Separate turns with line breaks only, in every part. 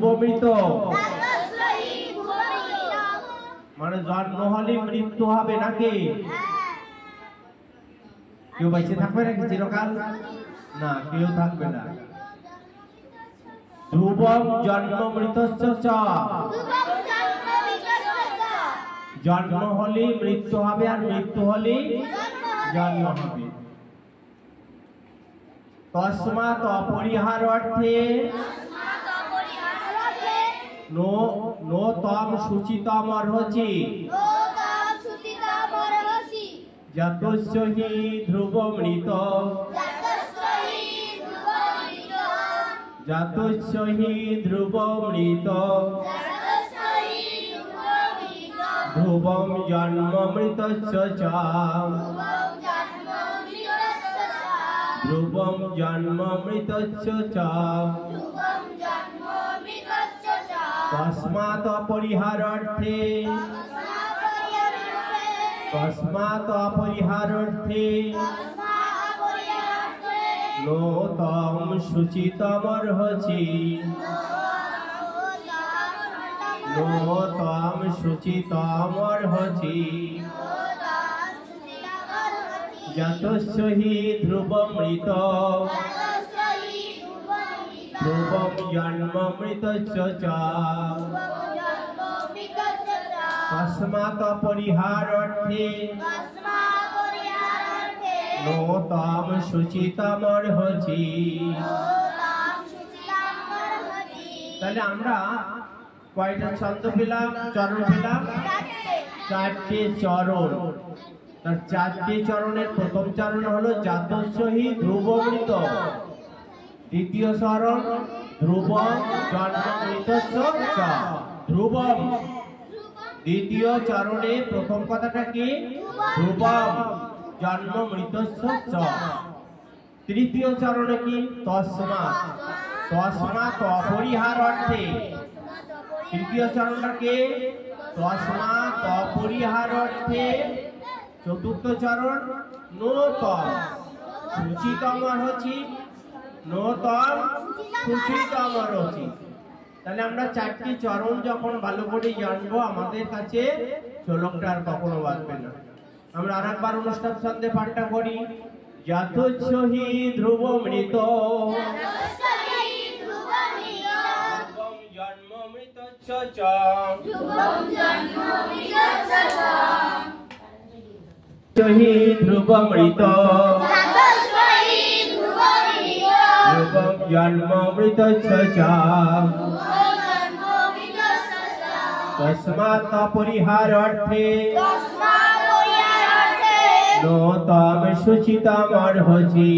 ধ্রুবমৃত মানে জন্ম হলে মৃত্যু হবে নাকি? কেউ বেঁচে থাকবে নাকি চিরকাল? না, কেউ থাকবে না। ধ্রুবম জন্ম মৃতশ্চ চ, জন্ম হলে মৃত্যু হবে আর মৃত্যু হলে জন্ম হবে। তস্মাৎ অপরিহার অর্থে নো তম শুচিতম অর্হসি যতস্য হি ধ্রুবমৃত যতস্য হি ধ্রুবমৃত ধ্রুবম জন্মমৃতস্য চ ধ্রুবম জন্মমৃতস্য চ তস্মাৎ অপরিহার অর্থে তস্মাৎ অপরিহার অর্থে নো তম শুচিতম অর্হসি নো তম শুচিতম অর্হসি যতস্য হি ধ্রুবমৃত ধ্রুবম জন্মমৃতস্য চ তস্মাৎ অপরিহার অর্থে নো তম শুচিতম অর্হসি। তাহলে আমরা কয়টা ছন্দ পেলাম, চরণ পেলাম? চারটে চরণ। তার চারটে চরণের প্রথম চরণ হলো যতস্য হি ধ্রুবমৃত, দ্বিতীয় চরণ ধ্রুবম জন্মমৃতস্য চ, ধ্রুবম। দ্বিতীয় চরণে প্রথম কথাটা কি? ধ্রুবম জন্মমৃতস্য চ। তৃতীয় চরণে কি? তস্মাৎ, তস্মাৎ অপরিহার অর্থে। তৃতীয় চরণটা কি? তস্মাৎ অপরিহার অর্থে। চতুর্থ চরণ নো তম শুচিতম অর্হসি, নো তম শুচিতম অর্হসি। তাহলে আমরা চারটি চরণ যখন ভালো করে জানবো আমাদের কাছে শ্লোকটা আর কখনো বাঁচবে না। আমরা আরেকবার অনুষ্ঠান ছন্দে পাঠটা করি। যতস্য হি ধ্রুবমৃত জন্মমৃতস্য চ হি ধ্রুবমৃত ধ্রুবম জন্মমৃতস্য চ তস্মাৎ অপরিহার অর্থে নো তম শুচিতম অর্হসি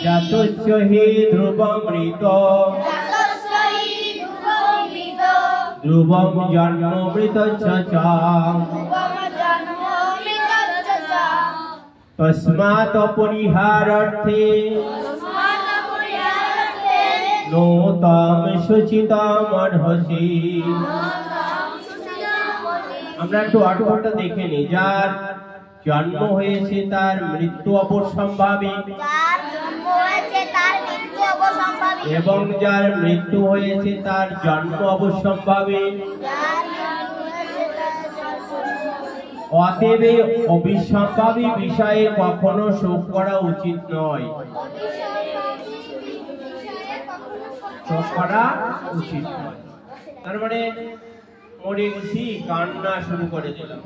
যতস্য হি ধ্রুবমৃত ধ্রুবম জন্মমৃতস্য চ তস্মাৎ অপরিহার অর্থে নো তম শুচিতম অর্হসি। আমরা একটু অর্থটা দেখে নিই। যার জন্ম হয়েছে তার মৃত্যু অবশ্যম্ভাবী, এবং যার মৃত্যু হয়েছে তার জন্ম অবশ্যম্ভাবী। অতএব অবিসম্ভাবী বিষয়ে কখনো শোক করা উচিত নয়, শোক করা উচিত নয়। তার মানে মরে গেছি, কান্না শুরু করে দিলাম।